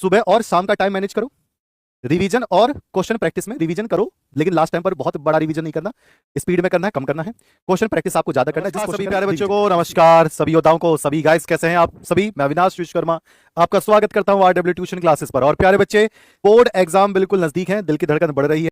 सुबह और शाम का टाइम मैनेज करो। रिवीजन और क्वेश्चन प्रैक्टिस में रिवीजन करो, लेकिन लास्ट टाइम पर बहुत बड़ा रिवीजन नहीं करना, स्पीड में करना है, कम करना है। क्वेश्चन प्रैक्टिस आपको ज्यादा करना है। सभी प्यारे बच्चों को नमस्कार, सभी योद्धाओं को, सभी गाइस कैसे हैं आप सभी। मैं अविनाश विश्वकर्मा आपका स्वागत करता हूं आरडब्ल्यू ट्यूशन क्लासेस पर। और प्यारे बच्चे, बोर्ड एग्जाम बिल्कुल नजदीक है, दिल की धड़कन बढ़ रही है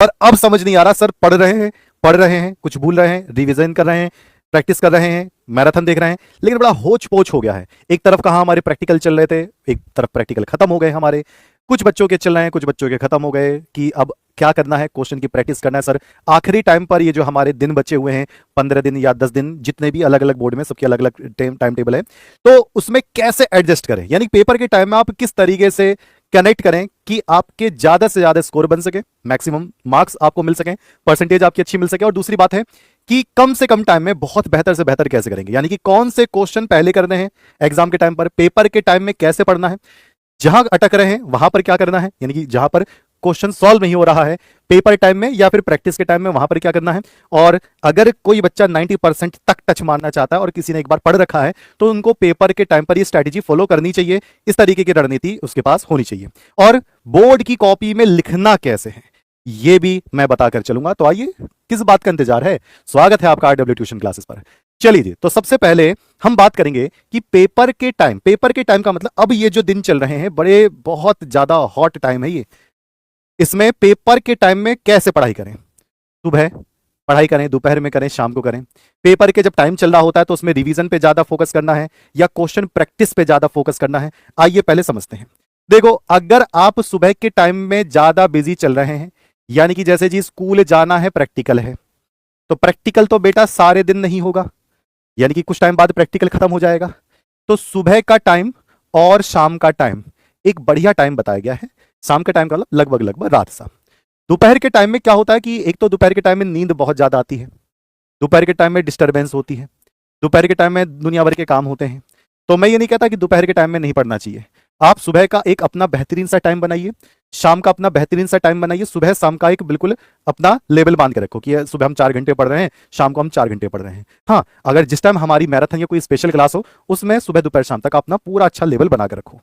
और अब समझ नहीं आ रहा सर पढ़ रहे हैं, कुछ भूल रहे हैं, रिवीजन कर रहे हैं, प्रैक्टिस कर रहे हैं, मैराथन देख रहे हैं, लेकिन बड़ा होच पोच हो गया है। एक तरफ कहाँ हमारे प्रैक्टिकल चल रहे थे, एक तरफ प्रैक्टिकल खत्म हो गए हमारे, कुछ बच्चों के चल रहे हैं, कुछ बच्चों के खत्म हो गए कि अब क्या करना है, क्वेश्चन की प्रैक्टिस करना है सर। आखिरी टाइम पर ये जो हमारे दिन बचे हुए हैं 15 दिन या 10 दिन, जितने भी अलग अलग बोर्ड में सबकी अलग अलग टाइम टेबल है, तो उसमें कैसे एडजस्ट करें, यानी पेपर के टाइम में आप किस तरीके से कनेक्ट करें कि आपके ज्यादा से ज्यादा स्कोर बन सके, मैक्सिमम मार्क्स आपको मिल सके, परसेंटेज आपकी अच्छी मिल सके। और दूसरी बात है कि कम से कम टाइम में बहुत बेहतर से बेहतर कैसे करेंगे, यानी कि कौन से क्वेश्चन पहले करने हैं एग्जाम के टाइम पर, पेपर के टाइम में कैसे पढ़ना है, जहां अटक रहे हैं वहां पर क्या करना है, यानी कि जहां पर क्वेश्चन सॉल्व नहीं हो रहा है पेपर टाइम में या फिर प्रैक्टिस के टाइम में, वहां पर क्या करना है। और अगर कोई बच्चा 90% तक टच मारना चाहता है और किसी ने एक बार पढ़ रखा है, तो उनको पेपर के टाइम पर ये स्ट्रैटेजी फॉलो करनी चाहिए, इस तरीके की रणनीति उसके पास होनी चाहिए। और बोर्ड की कॉपी में लिखना कैसे है ये भी मैं बताकर चलूंगा। तो आइए, किस बात का इंतजार है, स्वागत है आपका आरडब्ल्यू ट्यूशन क्लासेस पर। चलिए जी, तो सबसे पहले हम बात करेंगे कि पेपर के टाइम का मतलब अब ये जो दिन चल रहे हैं बड़े बहुत ज्यादा हॉट टाइम है ये, इसमें पेपर के टाइम में कैसे पढ़ाई करें। सुबह पढ़ाई करें, दोपहर में करें, शाम को करें। पेपर के जब टाइम चल रहा होता है तो उसमें रिवीजन पे ज्यादा फोकस करना है या क्वेश्चन प्रैक्टिस पे ज्यादा फोकस करना है, आइए पहले समझते हैं। देखो, अगर आप सुबह के टाइम में ज्यादा बिजी चल रहे हैं, यानी कि जैसे जी स्कूल जाना है, प्रैक्टिकल है, तो प्रैक्टिकल तो बेटा सारे दिन नहीं होगा, यानी कि कुछ टाइम बाद प्रैक्टिकल खत्म हो जाएगा। तो सुबह का टाइम और शाम का टाइम एक बढ़िया टाइम बताया गया है। शाम का टाइम का लगभग रात सा। दोपहर के टाइम में क्या होता है कि एक तो दोपहर के टाइम में नींद बहुत ज्यादा आती है, दोपहर के टाइम में डिस्टर्बेंस होती है, दोपहर के टाइम में दुनिया भर के काम होते हैं। तो मैं ये नहीं कहता कि दोपहर के टाइम में नहीं पढ़ना चाहिए। आप सुबह का एक अपना बेहतरीन सा टाइम बनाइए, शाम का अपना बेहतरीन सा टाइम बनाइए, सुबह शाम का एक बिल्कुल अपना लेवल बांध के रखो कि सुबह हम 4 घंटे पढ़ रहे हैं, शाम को हम 4 घंटे पढ़ रहे हैं। हाँ, अगर जिस टाइम हमारी मैराथन या कोई स्पेशल क्लास हो, उसमें सुबह दोपहर शाम तक अपना पूरा अच्छा लेवल बना के रखो।